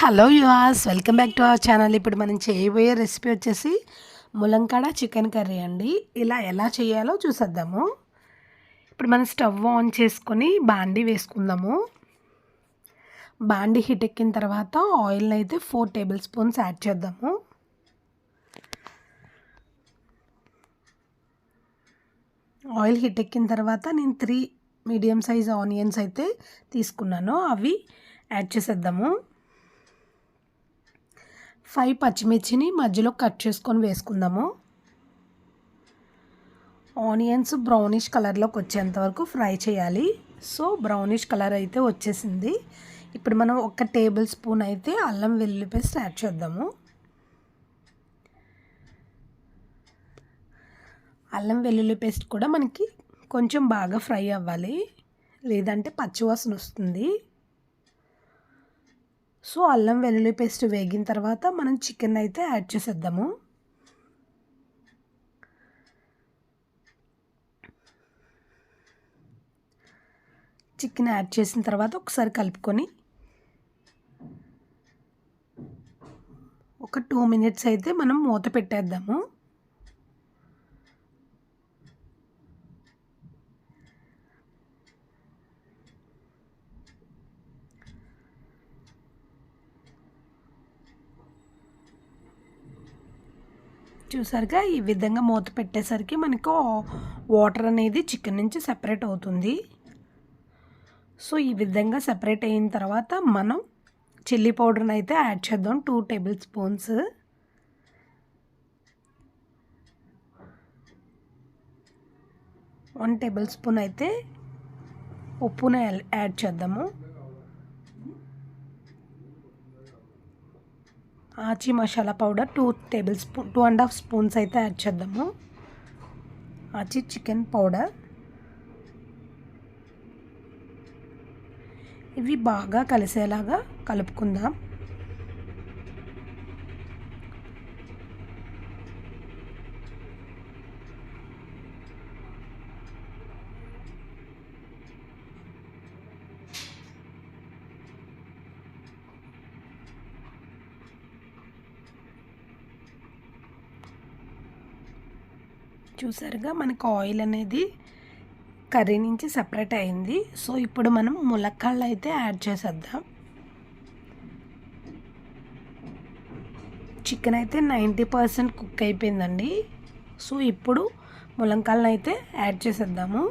Hello yours, welcome back to our channel. ఇప్పుడు మనం చేయబోయే రెసిపీ వచ్చేసి ములంకాడ చికెన్ కర్రీ అండి. ఎలా చేయాలో చూసేద్దాము. ఇప్పుడు మనం స్టవ్ ఆన్ చేసుకొని బాండీ వేసుకుందాము. బాండీ హీట్ ఎక్కిన తర్వాత ఆయిల్ని అయితే 4 టేబుల్ స్పూన్స్ యాడ్ చేద్దాము. ఆయిల్ హీట్ ఎక్కిన తర్వాత నేను 3 మీడియం సైజ్ ఆనియన్స్ అయితే తీసుకున్నాను. అవి యాడ్ చేసేద్దాము. 5 పచ్చిమిర్చిని మధ్యలో కట్ చేసుకొని వేసుకుందాము. ఆనియన్స్ బ్రౌనిష్ కలర్లోకి వచ్చేంత వరకు ఫ్రై చేయాలి. సో బ్రౌనిష్ కలర్ అయితే వచ్చేసింది. ఇప్పుడు మనం 1 టేబుల్ స్పూన్ అయితే అల్లం వెల్లుల్లి పేస్ట్ యాడ్ చేద్దాము. అల్లం వెల్లుల్లి పేస్ట్ కూడా మనకి కొంచెం బాగా ఫ్రై అవ్వాలి, లేదంటే పచ్చివాసన వస్తుంది. సో అల్లం వెల్లుల్లి పేస్ట్ వేగిన తర్వాత మనం చికెన్ అయితే యాడ్ చేసేద్దాము. చికెన్ యాడ్ చేసిన తర్వాత ఒకసారి కలుపుకొని ఒక 2 మినిట్స్ అయితే మనం మూత పెట్టేద్దాము. చూసారుగా, ఈ విధంగా మూత పెట్టేసరికి మనకు వాటర్ అనేది చికెన్ నుంచి సెపరేట్ అవుతుంది. సో ఈ విధంగా సెపరేట్ అయిన తర్వాత మనం చిల్లీ పౌడర్ని అయితే యాడ్ చేద్దాం. 2 table spoons. One table spoon అయితే ఉప్పుని యాడ్ చేద్దాము. ఆచి మసాలా పౌడర్ 2.5 స్పూన్స్ అయితే యాడ్ చేద్దాము. ఆచి చికెన్ పౌడర్. ఇవి బాగా కలిసేలాగా కలుపుకుందాం. చూసారుగా, మనకు ఆయిల్ అనేది కర్రీ నుంచి సెపరేట్ అయింది. సో ఇప్పుడు మనం ములక్కాడలు అయితే యాడ్ చేసేద్దాం. చికెన్ అయితే 90% కుక్ అయిపోయిందండి. సో ఇప్పుడు ములక్కాడలు అయితే యాడ్ చేసేద్దాము.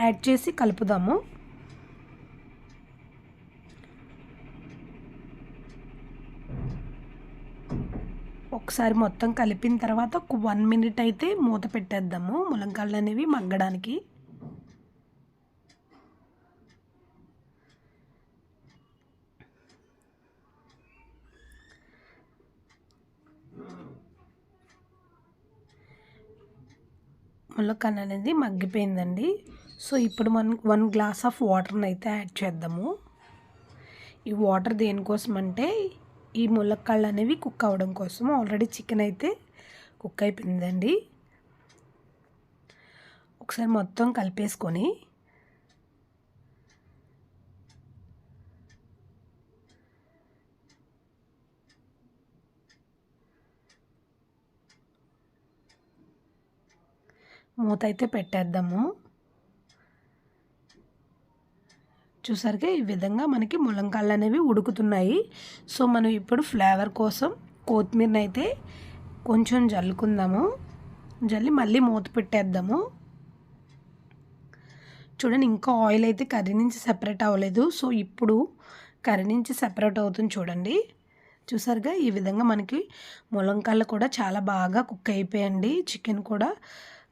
యాడ్ చేసి కలుపుదాము. ఒకసారి మొత్తం కలిపిన తర్వాత ఒక 1 మినిట్ అయితే మూత పెట్టేద్దాము ములంకాడలు అనేవి మగ్గడానికి. ములక్కాడ అనేది మగ్గిపోయిందండి. సో ఇప్పుడు మనం 1 గ్లాస్ ఆఫ్ వాటర్ని అయితే యాడ్ చేద్దాము. ఈ వాటర్ దేనికోసం అంటే ఈ ములక్కాడలు అనేవి కుక్ అవ్వడం కోసం. ఆల్రెడీ చికెన్ అయితే కుక్ అయిపోయిందండి. ఒకసారి మొత్తం కలిపేసుకొని మూత అయితే పెట్టేద్దాము. చూసారుగా, ఈ విధంగా మనకి ములంకాడలు అనేవి ఉడుకుతున్నాయి. సో మనం ఇప్పుడు ఫ్లేవర్ కోసం కొత్తిమీరని అయితే కొంచెం జల్లుకుందాము. జల్లి మళ్ళీ మూత పెట్టేద్దాము. చూడండి, ఇంకా ఆయిల్ అయితే కర్రీ నుంచి సెపరేట్ అవ్వలేదు. సో ఇప్పుడు కర్రీ నుంచి సెపరేట్ అవుతుంది చూడండి. చూసారుగా, ఈ విధంగా మనకి ములంకాడలు కూడా చాలా బాగా కుక్ అయిపోయండి. చికెన్ కూడా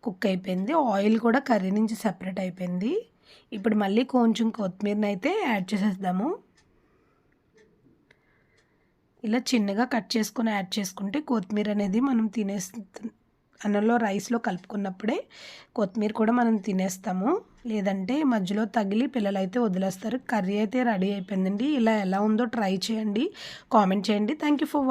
కుక్ అయిపోయింది. ఆయిల్ కూడా కర్రీ నుంచి సెపరేట్ అయిపోయింది. ఇప్పుడు మళ్ళీ కొంచెం కొత్తిమీరని అయితే యాడ్ చేసేద్దాము. ఇలా చిన్నగా కట్ చేసుకొని యాడ్ చేసుకుంటే కొత్తిమీర అనేది మనం అన్నంలో రైస్లో కలుపుకున్నప్పుడే కొత్తిమీర కూడా మనం తినేస్తాము. లేదంటే మధ్యలో తగిలి పిల్లలు అయితే వదిలేస్తారు. కర్రీ అయితే రెడీ అయిపోయిందండి. ఎలా ఉందో ట్రై చేయండి, కామెంట్ చేయండి. Thank you for watching.